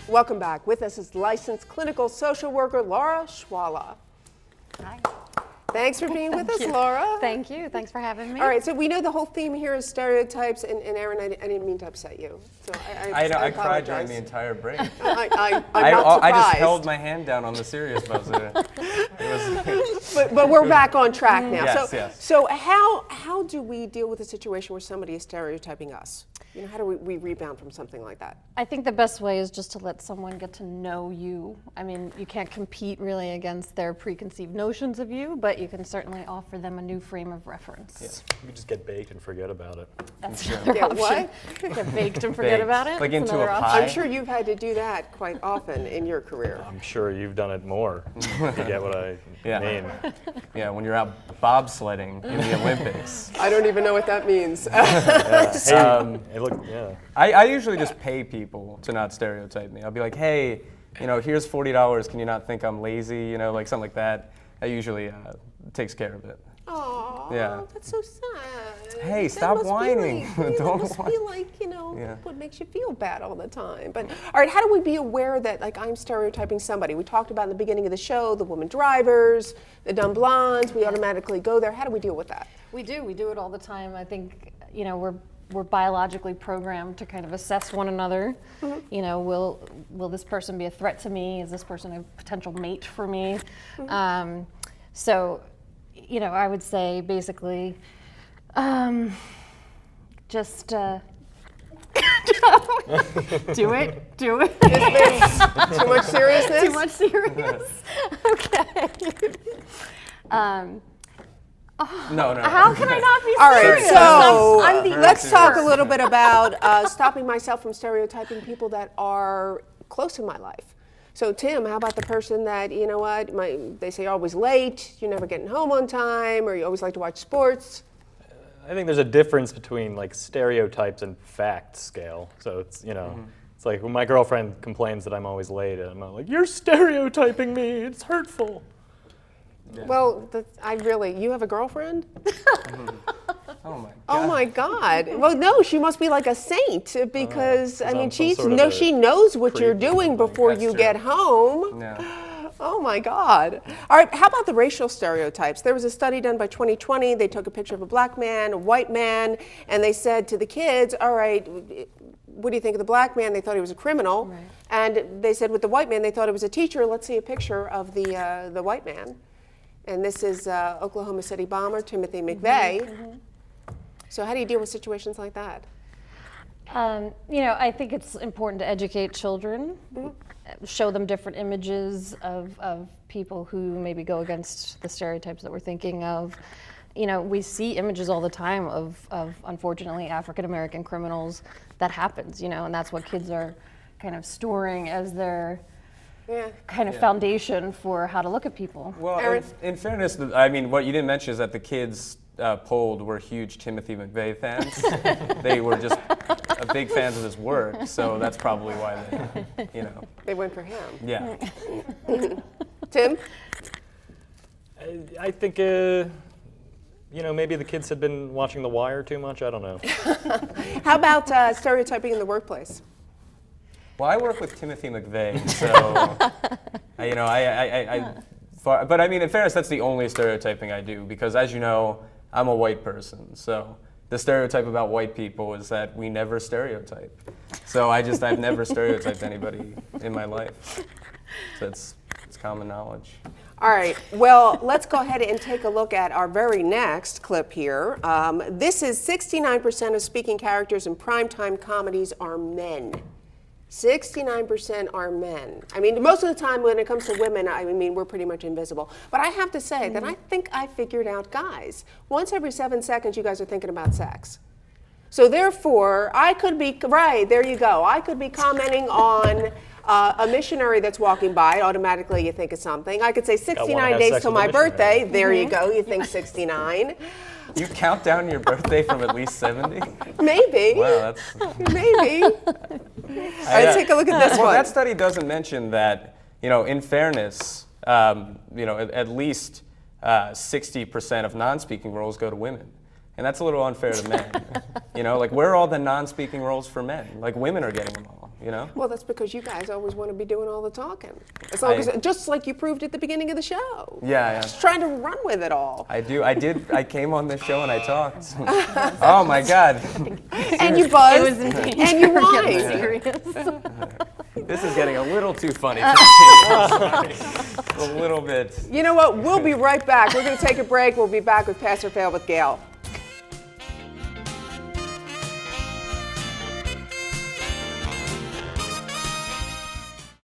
Welcome back. With us is licensed clinical social worker Laura Schwala. Hi. Thanks for being with us, Laura. Thank you. Thanks for having me. All right, so we know the whole theme here is stereotypes, and Aaron, I didn't mean to upset you. So I cried during the entire break. I'm not I surprised. just held my hand down on the serious buzzer. But we're back on track now. Yes, so, yes. so how do we deal with a situation where somebody is stereotyping us? You know, how do we rebound from something like that? I think the best way is just to let someone get to know you. I mean, you can't compete really against their preconceived notions of you, but you can certainly offer them a new frame of reference. Yeah. You just get baked and forget about it. That's another Get option. what? Get baked and forget Baked. about it. Like That's into another a option. pie? I'm sure you've had to do that quite often in your career. I'm sure you've done it more. You get what I mean. Yeah, when you're out bobsledding in the Olympics. I don't even know what that means. Hey, look, yeah. I usually just pay people to not stereotype me. I'll be like, hey, here's $40. Can you not think I'm lazy? Like something like that. That usually takes care of it. Aw, Yeah. that's so sad. Hey, That stop must be whining. like- that Don't must whine. be like, Yeah. what makes you feel bad all the time. But all right, how do we be aware that like I'm stereotyping somebody? We talked about in the beginning of the show, the women drivers, the dumb blondes, we automatically go there. How do we deal with that? We do it all the time. I think, we're biologically programmed to kind of assess one another. Mm-hmm. Will this person be a threat to me? Is this person a potential mate for me? Mm-hmm. I would say basically, just do it. Too much seriousness? Too much serious? Okay. No. How can I not be All right, serious? so I'm the let's talk a expert. little bit about stopping myself from stereotyping people that are close in my life. So Tim, how about the person that, they say you're always late, you're never getting home on time, or you always like to watch sports? I think there's a difference between like stereotypes and fact scale. So it's, it's like when my girlfriend complains that I'm always late, and I'm like, you're stereotyping me, it's hurtful. Yeah. Well, you have a girlfriend? Oh my God. Oh my God. Well, no, she must be like a saint because, I'm some sort of a she knows what you're creep or doing something. before That's you true. get home. No. Oh my God. All right, how about the racial stereotypes? There was a study done by 2020. They took a picture of a black man, a white man, and they said to the kids, all right, what do you think of the black man? They thought he was a criminal. Right. And they said with the white man, they thought it was a teacher. Let's see a picture of the white man. And this is Oklahoma City bomber Timothy McVeigh. So how do you deal with situations like that? I think it's important to educate children, show them different images of people who maybe go against the stereotypes that we're thinking of. We see images all the time of unfortunately African American criminals. That happens, and that's what kids are kind of storing as their kind of foundation for how to look at people. Well, in fairness, what you didn't mention is that the kids polled were huge Timothy McVeigh fans. They were just big fans of his work, so that's probably why They went for him. Yeah. Tim? I think, maybe the kids had been watching The Wire too much. I don't know. How about stereotyping in the workplace? Well, I work with Timothy McVeigh, so but in fairness, that's the only stereotyping I do because, as you know, I'm a white person. So the stereotype about white people is that we never stereotype. So I've never stereotyped anybody in my life. So it's common knowledge. All right, well, let's go ahead and take a look at our very next clip here. This is 69% of speaking characters in primetime comedies are men. 69% are men. Most of the time when it comes to women, we're pretty much invisible. But I have to say that I think I figured out guys. Once every 7 seconds, you guys are thinking about sex. So therefore, I could be, right, there you go. I could be commenting on a missionary that's walking by. Automatically you think of something. I could say 69 days till my birthday. There you go, you think 69. You count down your birthday from at least 70? Maybe. Wow, that's... Maybe. All right, take a look at this Well, one. that study doesn't mention that, in fairness, at least 60% of non-speaking roles go to women. And that's a little unfair to men. Where are all the non-speaking roles for men? Women are getting them all. you know? Well, that's because you guys always want to be doing all the talking. As long as, just like you proved at the beginning of the show. Yeah. Just trying to run with it all. I came on this show and I talked. Oh my God. And you buzzed. It was in danger and you of getting whined. serious. This is getting a little too funny for me. A little bit. You know what? We'll be right back. We're going to take a break. We'll be back with Pass or Fail with Gail.